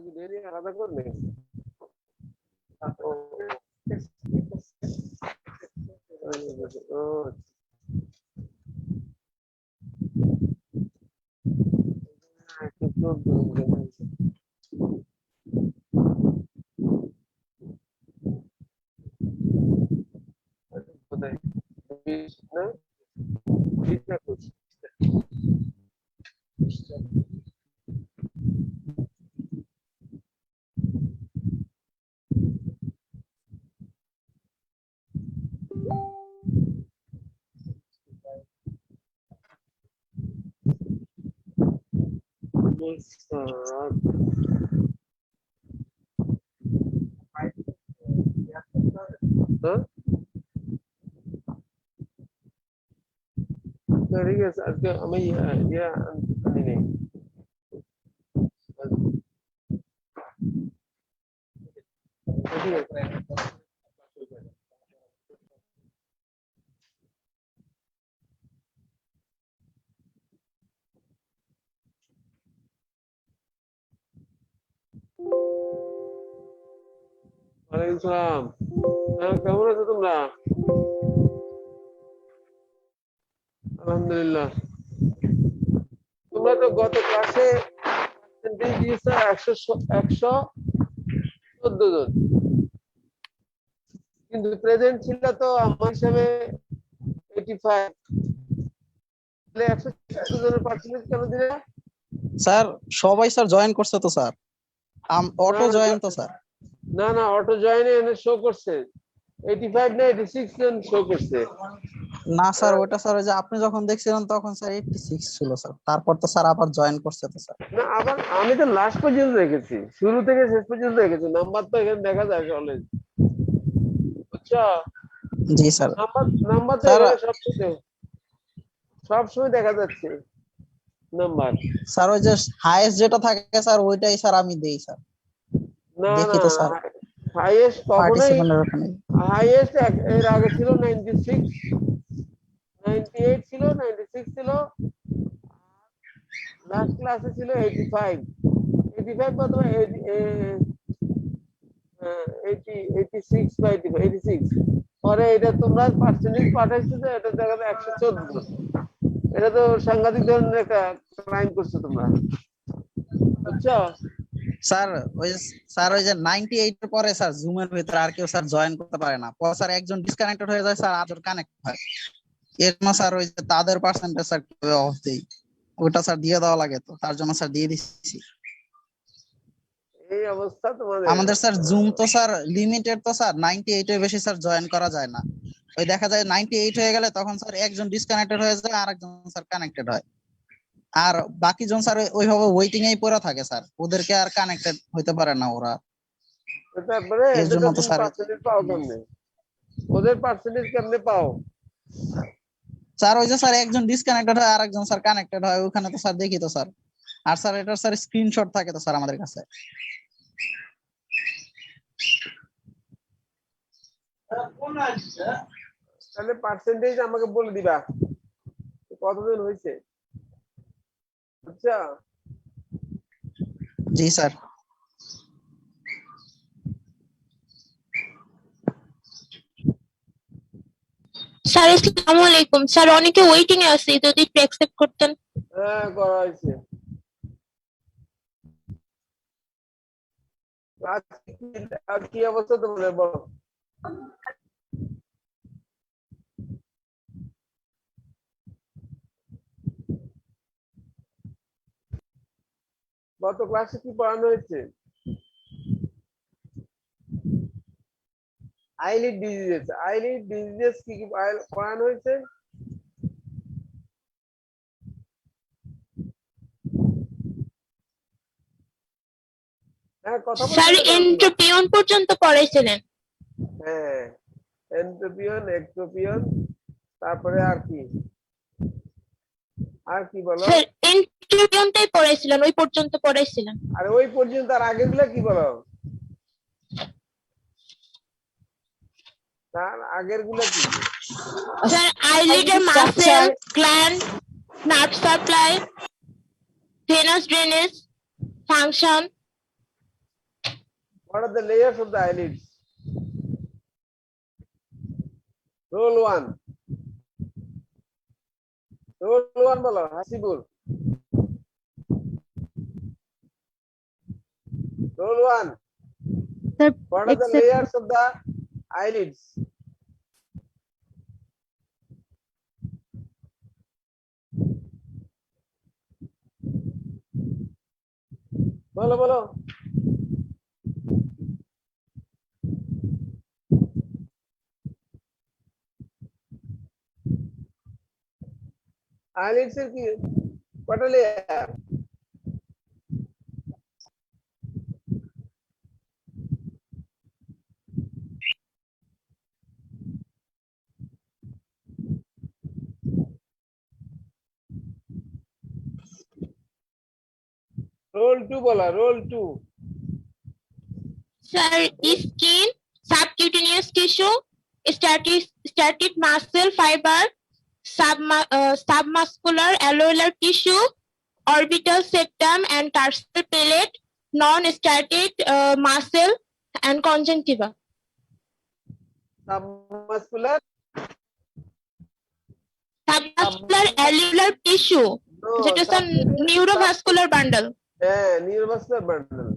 কি ডেলি আলাদা করবে? ও ও কিছু কোথায় না বিশটা করছি হ্যাঁ ঠিক আছে আজকে আমি ইয়া আনি নেই ঠিক আছে ওয়ালাইকুম সালাম কেমন আছো তোমরা আলহামদুলিল্লাহ তোমরা তো গত ক্লাসে পার্সেন্টেজ দিয়েছো 114 জন কিন্তু প্রেজেন্ট ছিল তো আমার হিসাবে 85 তাহলে 114 জনের পার্সেন্টেজ কেন দিলে স্যার সবাই স্যার জয়েন করছে তো স্যার অটো জয়েন তো স্যার না না অটো জয়েনে এনে শো করছে 85 না 86 জন শো করছে না স্যার ওটা স্যার ওই যে আপনি যখন দেখছিলেন তখন স্যার 86 ছিল স্যার তারপর তো স্যার আবার জয়েন করছে তো স্যার না আবার আমি তো লাস্ট পর্যন্ত রেখেছি শুরু থেকে শেষ পর্যন্ত রেখেছি নাম্বার তো এখানে দেখা যায় অলরেডি আচ্ছা জি স্যার নাম্বার তো স্যার সব সময় দেখা যাচ্ছে নাম্বার স্যার ওই যে হাইয়েস্ট যেটা থাকে স্যার ওইটাই স্যার আমি দেই স্যার না দেখি না তো স্যার হাইয়েস্ট কখনোই পার্টিসিপেন্টের ওখানে হাইয়েস্ট এর আগে ছিল 96 98 ছিল 96 ছিল লাস্ট ক্লাসে ছিল 85 85 প্রথমে 86 বা 86 পরে এটা তোমরা পার্সেন্টেজ পাঠাইছো যে এটা দেখা যায় 114 এটা তো সাংঘাতিক ধরনের একটা ক্রাইম করছো তোমরা বুঝছো স্যার ওই যে 98 এর পরে স্যার জুমের ভিতরে আর কেউ স্যার জয়েন করতে পারে না পরে স্যার একজন ডিসকানেক্টেড হয়ে যায় স্যার আরেকজন কানেক্ট হয় এর না স্যার ওই যে তাদের পার্সেন্টেজ স্যার কিভাবে অফ দেই ওটা স্যার দিয়ে দেওয়া লাগে তো তার জন্য স্যার দিয়ে দিচ্ছি এই অবস্থা তোমাদের আমাদের স্যার জুম তো স্যার লিমিটেড তো স্যার 98 এর বেশি স্যার জয়েন করা যায় না ওই দেখা যায় 98 হয়ে গেলে তখন স্যার একজন ডিসকানেক্টেড হয়ে যায় আর একজন স্যার কানেক্টেড হয় আর বাকি জন স্যার ওইভাবে ওয়েটিং এই পড়ে থাকে স্যার ওদেরকে আর কানেক্টেড হইতে পারে না ওরা তারপরে এর জন্য তো স্যার পার্সেন্টেজ পাও কেমনে ওদের পার্সেন্টেজ কেমনে পাও স্যার ওই যে স্যার একজন ডিসকানেক্টেড হয় আর একজন স্যার কানেক্টেড হয় ওখানে তো স্যার দেখি তো স্যার আর স্যার এটা স্যার স্ক্রিনশট থাকে তো স্যার আমাদের কাছে তাহলে পার্সেন্টেজ আমাকে বলে দিবা কতজন হয়েছে আচ্ছা জি স্যার স্যার আসসালামু আলাইকুম স্যার অনেকে ওয়েটিং এ আছে যদি একটু অ্যাকসেপ্ট করতেন হ্যাঁ করা হয়েছে আর কি অবস্থা তোমাদের বলো গত ক্লাসে কি পড়ানো হয়েছে আইলিড ডিজিজেস কি কি পড়ানো হয়েছে হ্যাঁ কথা স্যার এন্ট্রোপিয়ন পর্যন্ত পড়াইছিলেন হ্যাঁ এন্ট্রোপিয়ন এক্টোপিয়ন তারপরে আর কি বলো স্যার এন্ট্রোপিয়নটাই পড়াইছিলেন ওই পর্যন্ত পড়াইছিলেন আর ওই পর্যন্ত আর আগের গুলা কি বলো তার আগের গুলা কি স্যার আইলিডের muscle gland nerve supply venous drainage function What are the layers of the eyelids? Roll one. Roll one bolo. Hasibur. Roll one. Sir, What are the layers of the eyelids? Bolo bolo. Eyelids এর কি কটা layer? Roll two bolo. Roll two. sir, skin, subcutaneous tissue, static muscle fiber, submuscular alveolar tissue, orbital septum and tarsal palate, non-static muscle and conjunctiva. Submuscular. Submuscular alveolar tissue, No. যেটা sir neurovascular bundle. Neurovascular bundle.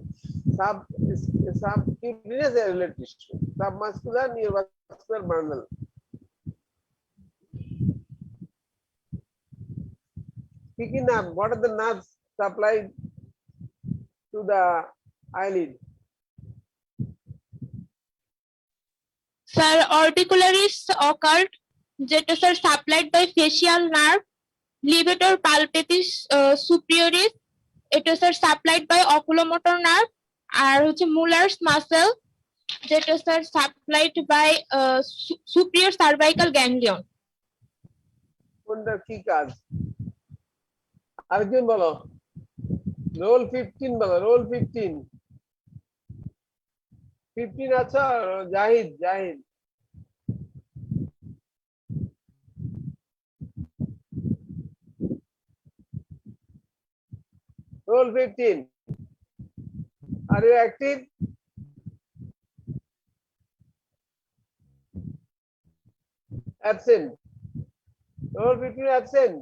Subcutaneous alveolar tissue. Submuscular neurovascular bundle. Kiki nerve. What are the nerves supplied to the eyelid? Sir, orbicularis occult, যেটা sir supplied by facial nerve, levator palpatis superioris, এটা sir supplied by oculomotor nerve, আর হচ্ছে Mueller's muscle, যেটা sir supplied by superior cervical ganglion. কোনটা কি কাজ? আরেকজন বলো। Role 15 বলো। রোল 15। 15 আছো? জাহিদ জাহিদ। Roll 15. Are you active? Absent. Roll 15 absent.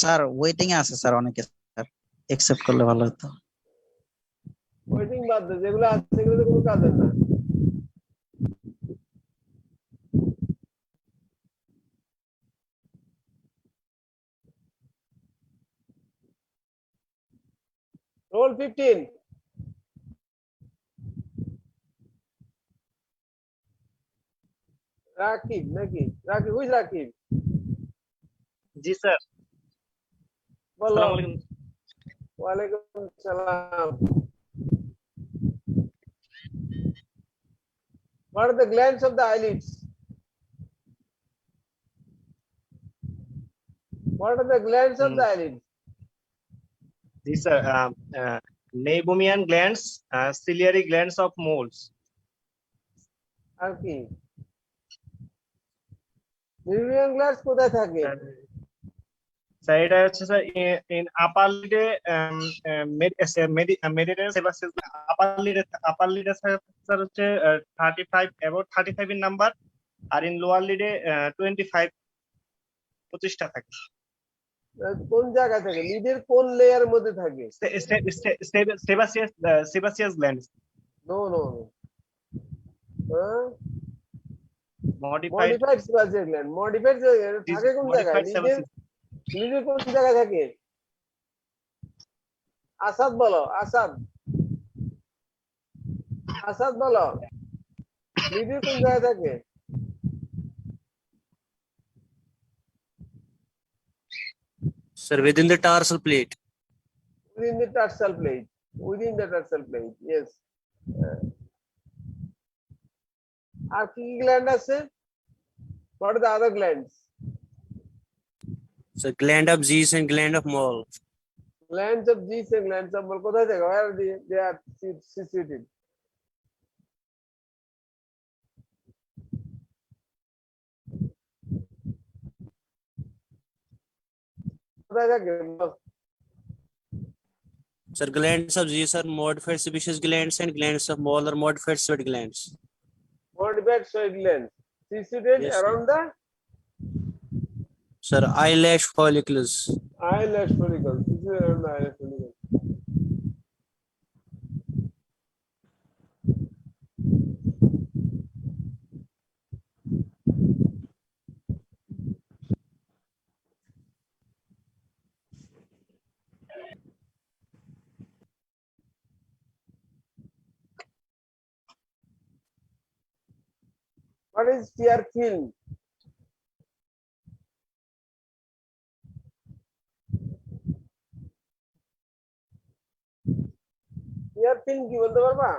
Sir waiting এ আছে স্যার অনেকে, স্যার একসেপ্ট করলে ভালো হতো। ওয়েটিং বাদ দাও, যেগুলো আছে সেগুলো কোনো কাজের না। Roll 15. রাকিব নাকি? রাকিব, হুইজ রাকিব? জি স্যার। বলো। আসসালামু আলাইকুম। ওয়ালাইকুম সালাম। What are the glands of the eyelids? What are the glands of the eyelids? জি sir, neibomian glands, ciliary glands of moles. আর কি? Meridian glands কোথায় থাকে? স্যার এটা হচ্ছে স্যার ইন আপার লিডে, মেডিটেরিয়ান সেবাসিয়াস আপার লিডে স্যার হচ্ছে 35 অ্যাবাউট 35 এর নাম্বার, আর ইন লোয়ার লিডে 25 25টা থাকে। কোন জায়গা থাকে? লিডের কোন লেয়ার মধ্যে থাকে? Sebaceous gland. No no no. হ্যাঁ? Modified modified sebaceous gland. Modified থাকে কোন জায়গায়? লিডের কোন জায়গায় থাকে? আসাদ বলো। আসাদ। আসাদ বলো। লিডের কোন জায়গায় থাকে? Sir, within the tarsal plate. Within the tarsal plate. Within the tarsal plate. Yes. আর কি গ্ল্যান্ড আছে? What are the other glands? So, gland of Zeiss and gland of Moll. Glands of Zeiss and glands of Moll কোথায় থাকে? Where are they are situated? কোথায় থাকে? Sir, glands of these are modified sebaceous glands and glands of molar modified sweat glands. Modified sweat glands situated Yes, sir. around the Sir, eyelash follicles. eyelash follicles. Situated around the eyelash follicles. What is tear film? Tear film কি বলতে পারবা?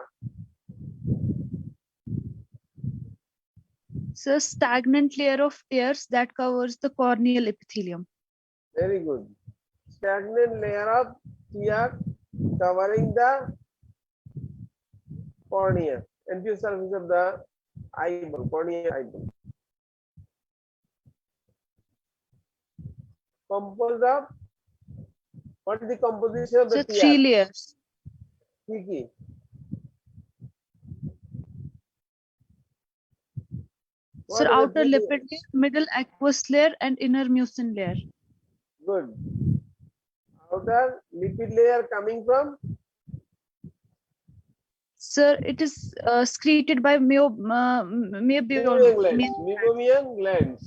So stagnant layer of tears that covers the corneal epithelium. Very good. Stagnant layer of tear covering the cornea, anterior surface of the eyeball, cornea eyeball. Composed of, what is the composition of the So tear? 3 layers. কি? So What are the outer 3 lipid layer, middle aqueous layer, and inner mucin layer. Good. Outer lipid layer coming from Sir, it is secreted by meibomian glands. Meibomian glands.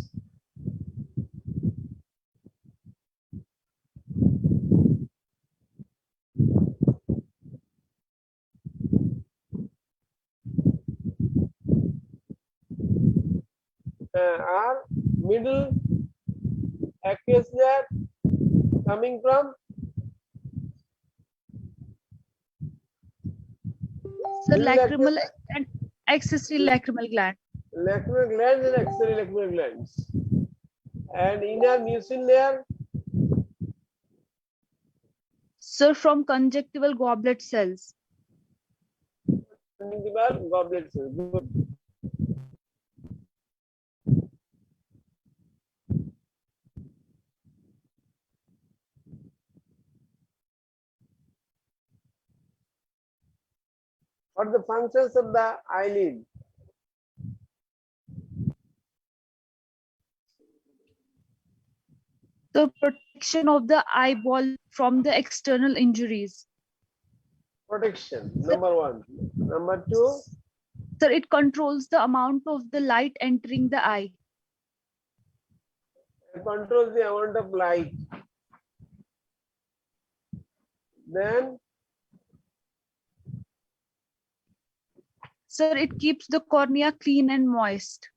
Are middle aqueous layer coming from Sir, middle lacrimal aqueous and accessory lacrimal gland. lacrimal glands and accessory lacrimal glands. And inner mucin layer Sir, from conjunctival goblet cells. conjunctival goblet cells. Good. What are the functions of the eyelid? The protection of the eyeball from the external injuries. Protection, number 1. Number 2, Sir, it controls the amount of the light entering the eye. it controls the amount of light. Then, Sir, it keeps the cornea clean and moist.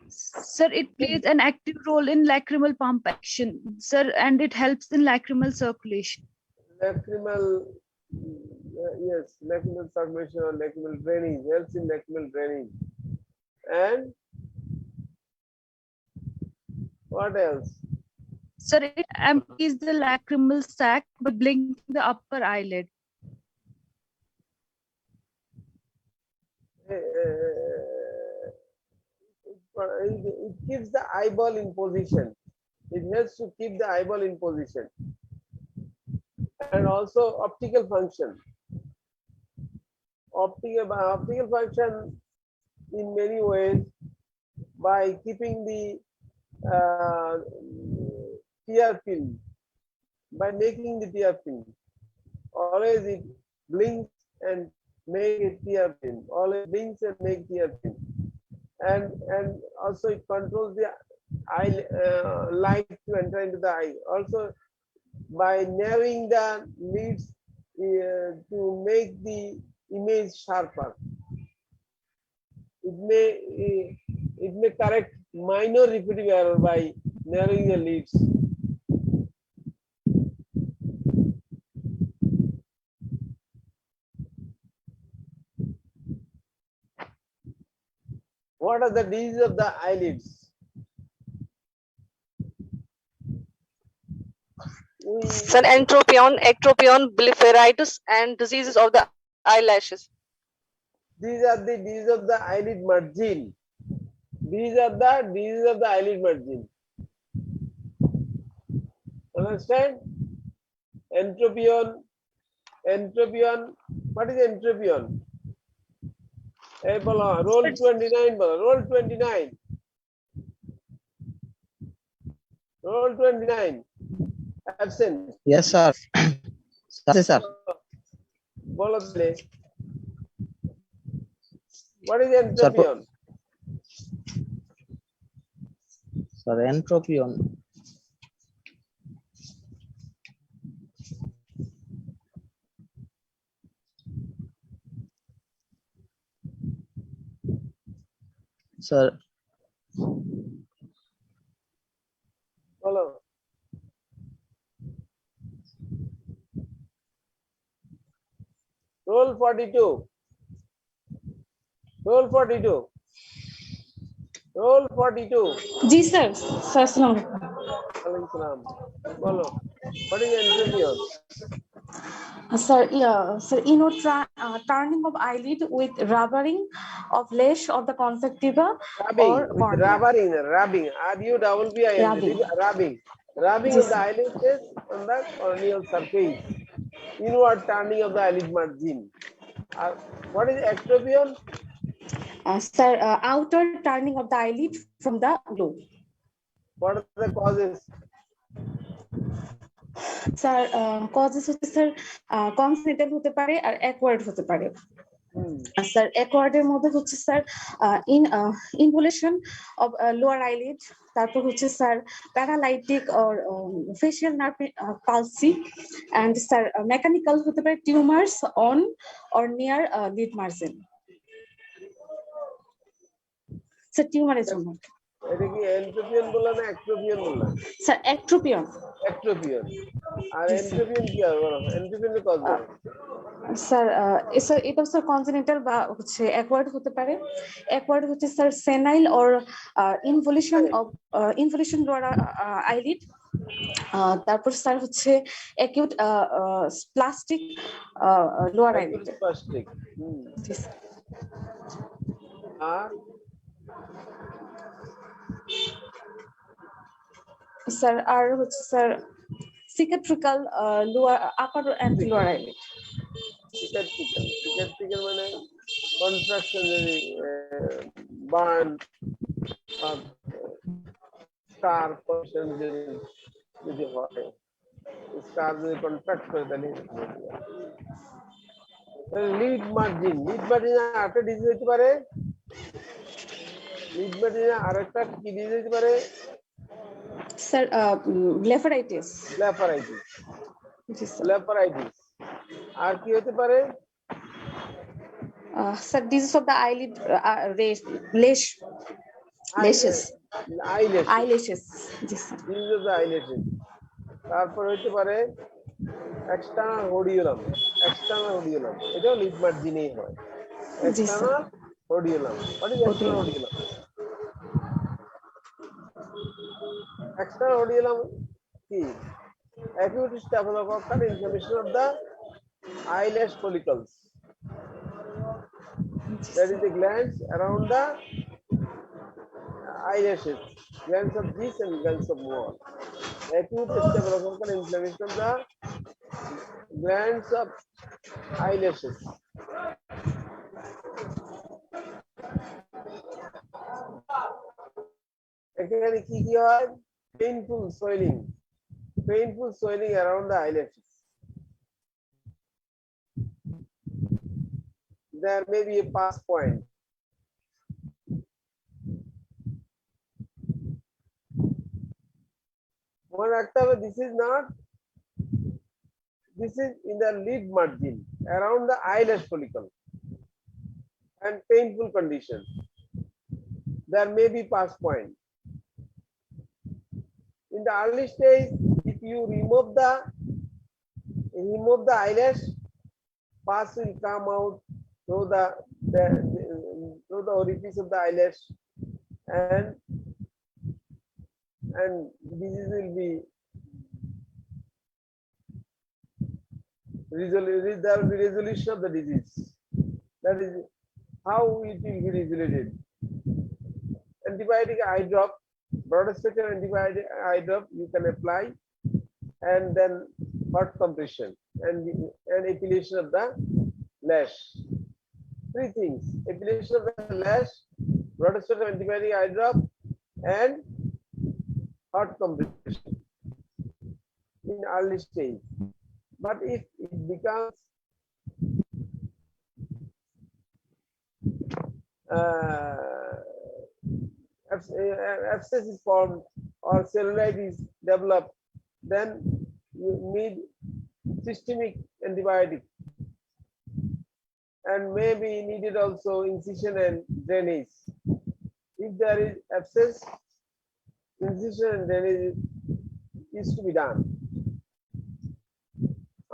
Sir, it plays an active role in lacrimal pump action, sir, and it helps in lacrimal circulation. lacrimal, yes, lacrimal circulation or lacrimal drainage, helps in lacrimal drainage. And what else? Sir, it empties the lacrimal sac by blinking the upper eyelid. It keeps the eyeball in position. It helps to keep the eyeball in position. And also optical function. Optical function in many ways by keeping the tear film, by making the tear film. Always it blinks and make a tear film. Always blinks and make tear film. And also it controls the eye light to enter into the eye. Also by narrowing the lids to make the image sharper. It may correct minor repetitive error by narrowing the lids. What are the diseases of the eyelids? Sir, entropion, ectropion, blepharitis, and diseases of the eyelashes. These are the diseases of the eyelid margin. These are the diseases of the eyelid margin. Understand? Entropion. What is entropion? Hey, bolo, roll 29, bolo, roll 29. Roll 29. Absent. Yes, sir. Yes, sir. Bolo, please. What is Sir, entropion? Sir, entropion. Sir, Bolo. Roll 42. Roll 42. Roll 42. Ji sir sir अस्सलाम वालेकुम। Alaykum salam. Bolo. What is entropion? Sir, yeah, sir, turning of eyelid with rubbering of lash of the conjunctiva Rubbing. or With cornea. rubbing. RUBBING. Rubbing. Rubbing. Rubbing Yes, of the eyelids on the corneal surface. Inward turning of the eyelid margin. What is ectropion? Sir, outer turning of the eyelid from the lobe. What are the causes? Sir causes হচ্ছে sir কনসেন্ট্রাল হতে পারে আর acquired হতে পারে। Sir অ্যাকোয়ার্ডের মধ্যে হচ্ছে sir involution of lower eyelid, তারপর হচ্ছে sir paralytic or facial nerve palsy, and sir mechanical হতে পারে tumours on or near lid margin. Sir টিউমারের জন্য এটা কি এন্ট্রোপিয়ন বললা না অ্যাক্ট্রোপিয়ন বললা? স্যার অ্যাক্ট্রোপিয়ন। অ্যাক্ট্রোপিয়ন। আর এন্ট্রোপিয়ন কি হবে বলো? এন্ট্রোপিয়নের কজ বলো। স্যার স্যার এটা স্যার কনজেনিটাল বা হচ্ছে অ্যাকোয়ার্ড হতে পারে। অ্যাকোয়ার্ড হচ্ছে sir senile or involution lower eyelid. তারপর স্যার হচ্ছে acute plastic lower eyelid. Plastic. আর স্যার আর হচ্ছে sir cicatricial lower upper and lower eyelid. Cicatricial মানে কন্ট্রাকশন, যদি বার্ন স্কার পজিশন যদি হয়, স্কার যদি কন্ট্রাক্ট করে তাহলে লিড মার্জিন আরেকটা ডিজিজ হতে পারে। লিড মার্জিনে আরেকটা কি ডিজিজ হতে পারে? Sir blepharitis. ব্লেফারাইটিস। আর কি হতে পারে? Sir disease of the eyelid lashes. Eyelashes. জি sir. Disease of the eyelashes. তারপর হতে পারে এক্সটার্নাল হোডিওলাম। এটাও লিড মার্জিনেই হয়। External hordeolum. What is external hordeolum? External hordeolum is acute staphylococcal inflammation of the eyelash follicles. That is the glands around the eyelashes, glands of this and glands of more. Acute staphylococcal inflammation of the glands of eyelashes. এখানে কি কি হয়? painful swelling around the eyelashes. There may be a pass point. This is in the lid margin around the eyelash follicle and painful condition. There may be pass point. In the early stage, if you remove the eyelash, pus will come out through the orifice of the eyelash, and disease will be there will be resolution of the disease. That is how it will be regulated. Antibiotic eye drop, broad spectrum antibiotic eye drop you can apply, and then hot compression and epilation of the lash. Three things: epilation of the lash, broad spectrum antibiotic eye drop, and hot compression in early stage. But if it becomes abscess is formed or cellulite is developed, then you need systemic antibiotic, and maybe needed also incision and drainage. If there is abscess, incision and drainage is to be done.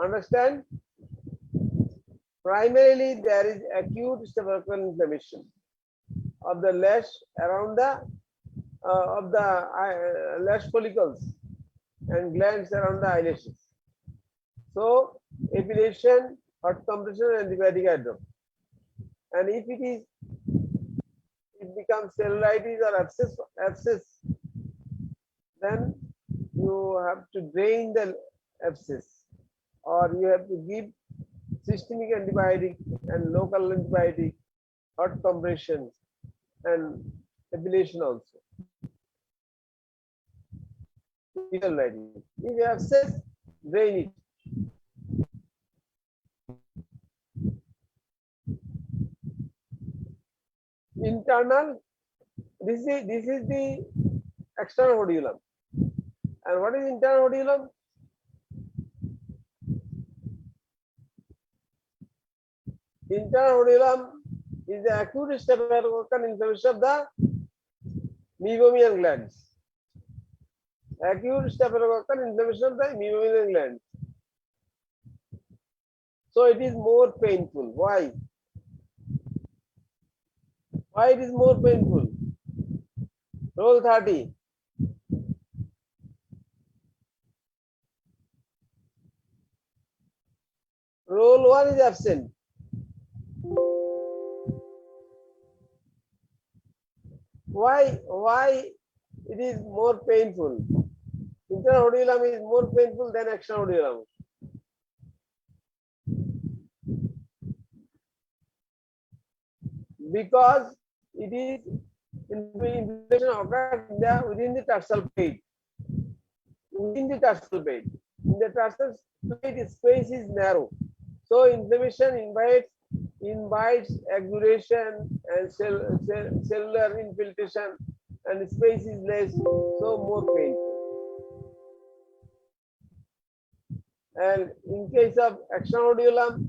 Understand? Primarily, there is acute staphylococcal inflammation of the lash around the lash follicles and glands around the eyelashes. So, epilation, hot compression, and antibiotic eye drop. And if it becomes cellulitis or abscess, then you have to drain the abscess, or you have to give systemic antibiotic and local antibiotic, hot compression, and epilation also. If you abscess, drain it. Internal, this is the external hodulum. And what is internal hodulum? Internal hodulum is the acute staphylococcal inflammation of the meibomian glands. Acute staphylococcal inflammation of the meibomian glands. So it is more painful. Why? Why it is more painful? Roll 30. Roll 1 is absent. Why it is more painful? Internal hodulum is more painful than external hodulum. Because it is inflammation occurs within the tarsal plate. Within the tarsal plate. In the tarsal plate, space is narrow. So inflammation invites agglutination and cellular infiltration, and space is less, so more painful. And in case of external hodulum,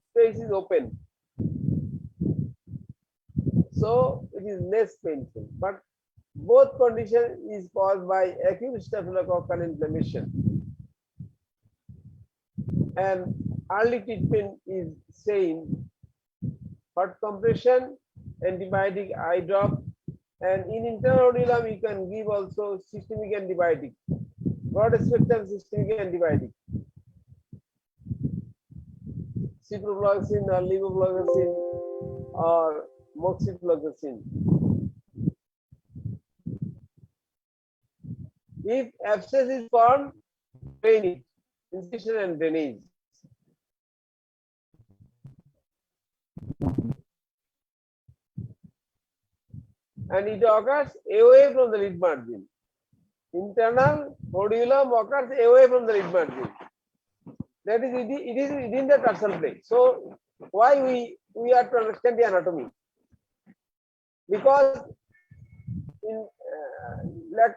space is open, so it is less painful. But both condition is caused by acute staphylococcal inflammation, and early treatment is same: hot compression, antibiotic eye drop, and in internal hodulum you can give also systemic antibiotic, broad spectrum systemic antibiotic, ciprofloxacin or levofloxacin or moxifloxacin. If abscess is formed, drain it, incision and drainage. And it occurs away from the lid margin. Internal hodulum occurs away from the lid margin. That is, it is within the tarsal plate. So why we are to understand the anatomy? Because in like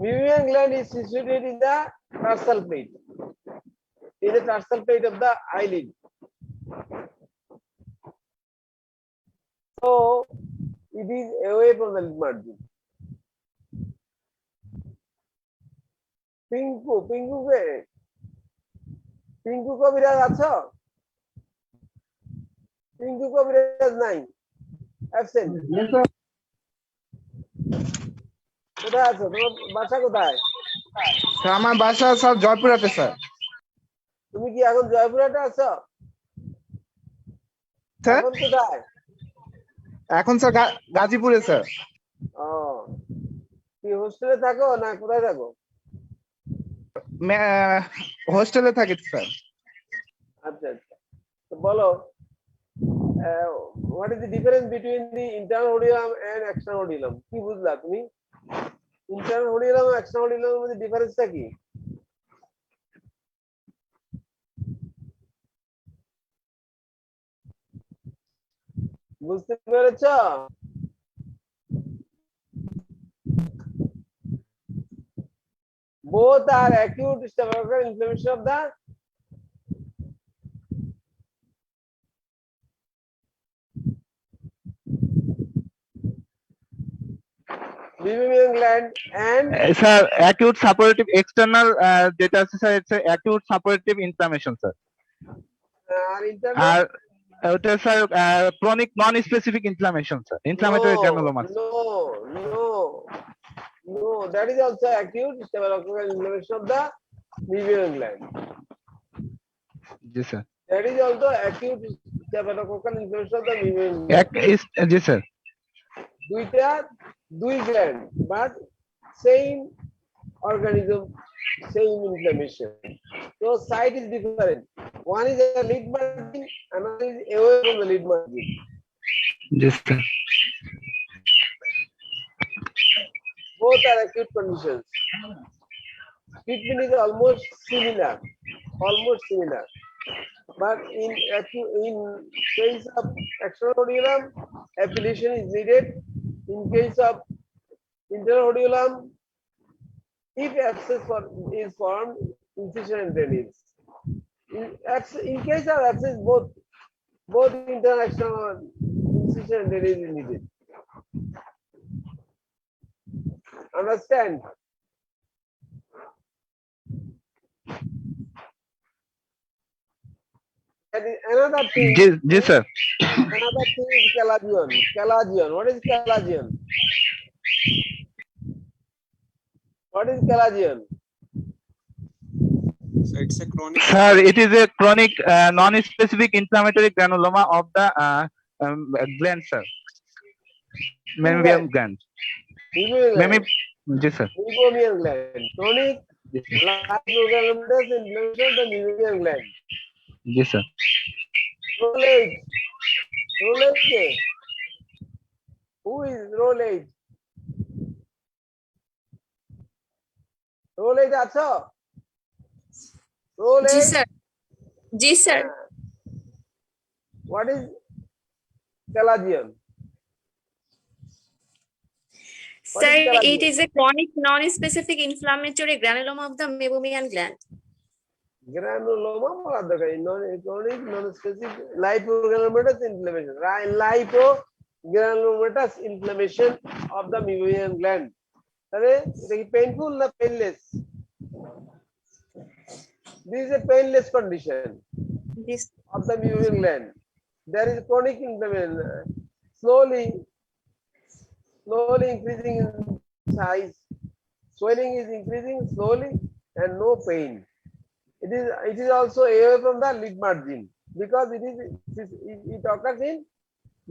meibomian gland is situated in the tarsal plate. In the tarsal plate of the eyelid. So it is away from the lid margin. Pinku কবিরাজ আছো? পিঙ্কু কবিরাজ নাই, absent. কোথায় আছো? তোমার বাসা কোথায়? আমার বাসা স্যার জয়পুরহাটে স্যার। তুমি কি এখন জয়পুরহাটে আছো? এখন কোথায়? এখন স্যার গাজীপুরে স্যার। ও, কি হোস্টেলে থাকো না কোথায় থাকো? হোস্টেলে থাকি স্যার। আচ্ছা আচ্ছা, তো বলো what is the difference between the internal hordeolum and external hordeolum? কি বুঝলা তুমি? ইন্টারনাল ওডিয়াম এবং এক্সটার্নাল ওডিয়ামের মধ্যে ডিফারেন্সটা কি? বুঝতে পেরেছ? Both are acute staphylococcal inflammation of the meibomian gland and sir acute suppurative external যেটা আছে sir it's acute suppurative inflammation sir. internal. আর ওটা sir chronic non specific inflammation sir, inflammatory granuloma. No, that is also acute staphylococcal inflammation of the meibomian gland. জি sir. That is also acute staphylococcal inflammation of the meibomian gland. জি sir. দুই gland but same organism, same inflammation. So site is different. One is a lead margin, another is away from the lead margin. Yes, sir. Both are acute conditions. Treatment is almost similar, but in case of external odorum, affiliation is needed. In case of internal odorum, if abscess is formed, incision and drainage. In case of abscess, both internal and external incision and drainage is needed. Understand? And another thing. Yes, sir. Another thing is calagion. Calagion. What is calagion? What is calagion? So it's a chronic. Sir, it is a chronic non-specific inflammatory granuloma of the gland, sir. Meibomian gland. Yes, sir. Meibomian gland. Chronic lymphogranulomatous inflammation of the meibomian gland. Yes, sir. Rolage. Rolage. Who is Rolage? Rolage acho? Rolage. Ji sir. Ji sir. What is calagion? Sir, it is a chronic non-specific inflammatory granuloma of the meibomian gland. Granuloma বলা দরকার chronic non-specific lymphogranulomatous inflammation. Lymphogranulomatous inflammation of the meibomian gland. তাহলে এটা কি painful না painless? This is a painless condition This of the meibomian gland. There is chronic inflammation, slowly increasing in size. Swelling is increasing slowly and no pain. It is also away from the lid margin because it occurs in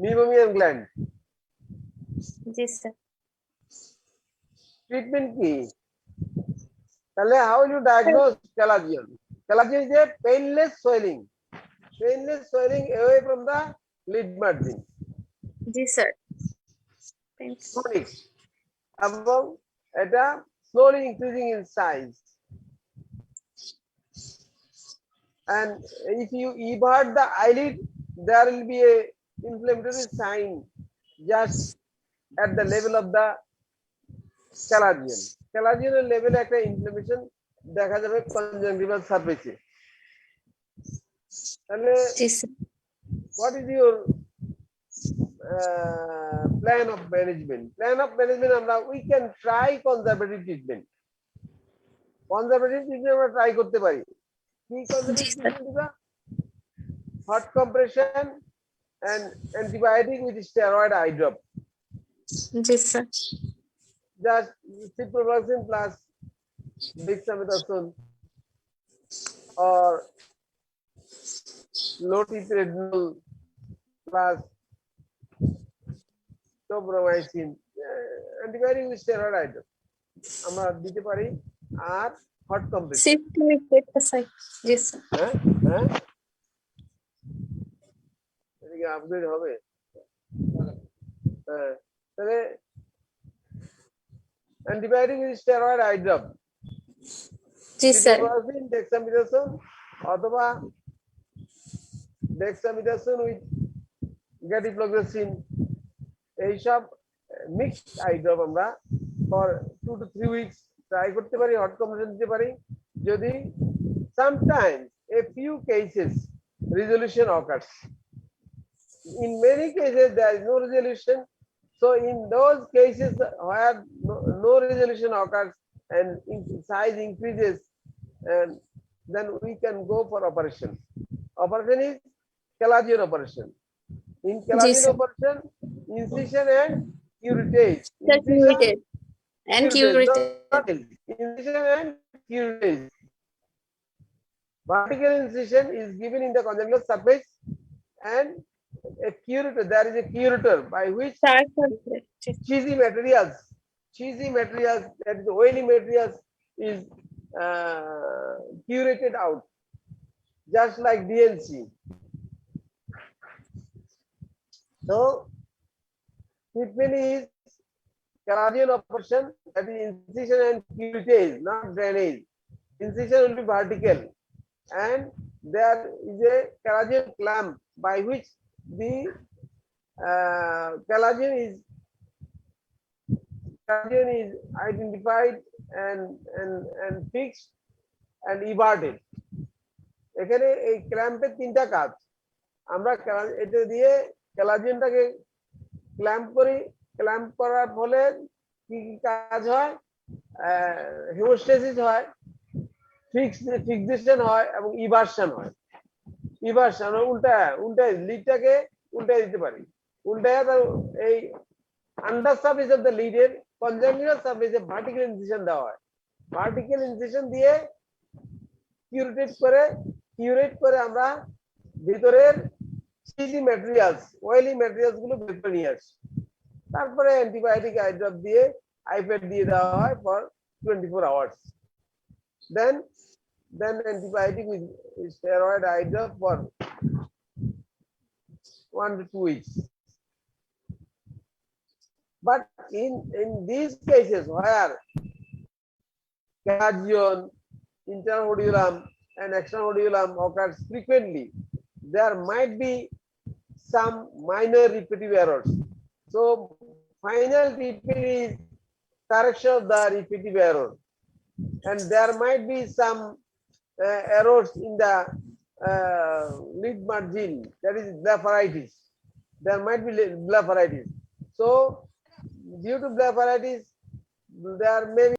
meibomian gland. Yes, sir. Treatment key. How will you diagnose calagion? Calagion is a painless swelling away from the lid margin. Yes, sir. Thanks. Chronic. Above, slowly increasing in size. And if you evert the eyelid, there will be a inflammatory sign just at the level of the calagion. Calagion level একটা inflammation দেখা যাবে conjunctival surface. তাহলে Yes, sir. what is your plan of management? Plan of management we can try conservative treatment. Conservative treatment আমরা try করতে পারি। Hot compression and antibiotic with steroid eye drop. Yes, sir. Just ciprofloxacin plus dexamethasone or loteprednol plus tobramycin. Antibiotic with steroid eye drop আমরা দিতে পারি আর hot compression. Systemic sir. Yes, sir. হ্যাঁ হ্যাঁ এদিকে upgrade হবে হ্যাঁ তাহলে antibiotic is steroid I drop Yes, sir. সিটোপ্লাজমিন ডেক্সামিথাসোন অথবা ডেক্সামিথাসোন উইথ গ্যাটিফ্লোক্সাসিন এইসব মিক্সড আই ড্রপ আমরা ফর 2 to 3 weeks ট্রাই করতে পারি, হট কম্প্রেশন দিতে পারি। যদি sometimes a few cases resolution occurs, in many cases there is no resolution, so in those cases where no resolution occurs and size increases, and then we can go for operation. Operation is Calagian operation. In Calagian sir. operation, incision and curettage. Sir, curettage and Curettage, curettage. not incision and curettage. Vertical incision is given in the conjunctival surface, and a curator, there is a curator by which Sir, sir. cheesy materials, that is oily materials, is curated out, just like DNC. So, treatment is Calagian operation, that is incision and curettage, not drainage. Incision will be vertical, and there is a Calagian clamp by which the Calagian is identified and fixed and everted. এখানে এই ক্ল্যাম্পের তিনটা কাজ। আমরা এটা দিয়ে ক্যালাজিয়ানটাকে clamp করি, clamp করার ফলে কি কি কাজ হয়? হিমোস্ট্যাসিস হয়, ফিক্সেশন হয় এবং ইভার্সন হয়। ইভার্সন উল্টায় লিডটাকে উল্টায় দিতে পারি, উল্টায় তার এই আন্ডার সারফেস অফ দ্য লিডের কনজাংটিভাল সারফেসে ভার্টিক্যাল ইনসিশন দেওয়া হয়। ভার্টিক্যাল ইনসিশন দিয়ে কিউরেট করে আমরা ভিতরের চিজি ম্যাটেরিয়ালস, অয়েলি ম্যাটেরিয়ালস গুলো বের করে নিয়ে আসি। তারপরে অ্যান্টিবায়োটিক আই ড্রপ দিয়ে আইপ্যাড দিয়ে দেওয়া হয় for 24 hours. Then antibiotic with steroid eye drop for 1 to 2 weeks. But in these cases where Calagion, intranodulum and extranodulum occurs frequently, there might be some minor repetitive errors. So final treatment is correction of the repetitive error, and there might be some errors in the lid margin, that is blepharitis. There might be blepharitis. So due to blepharitis, there may be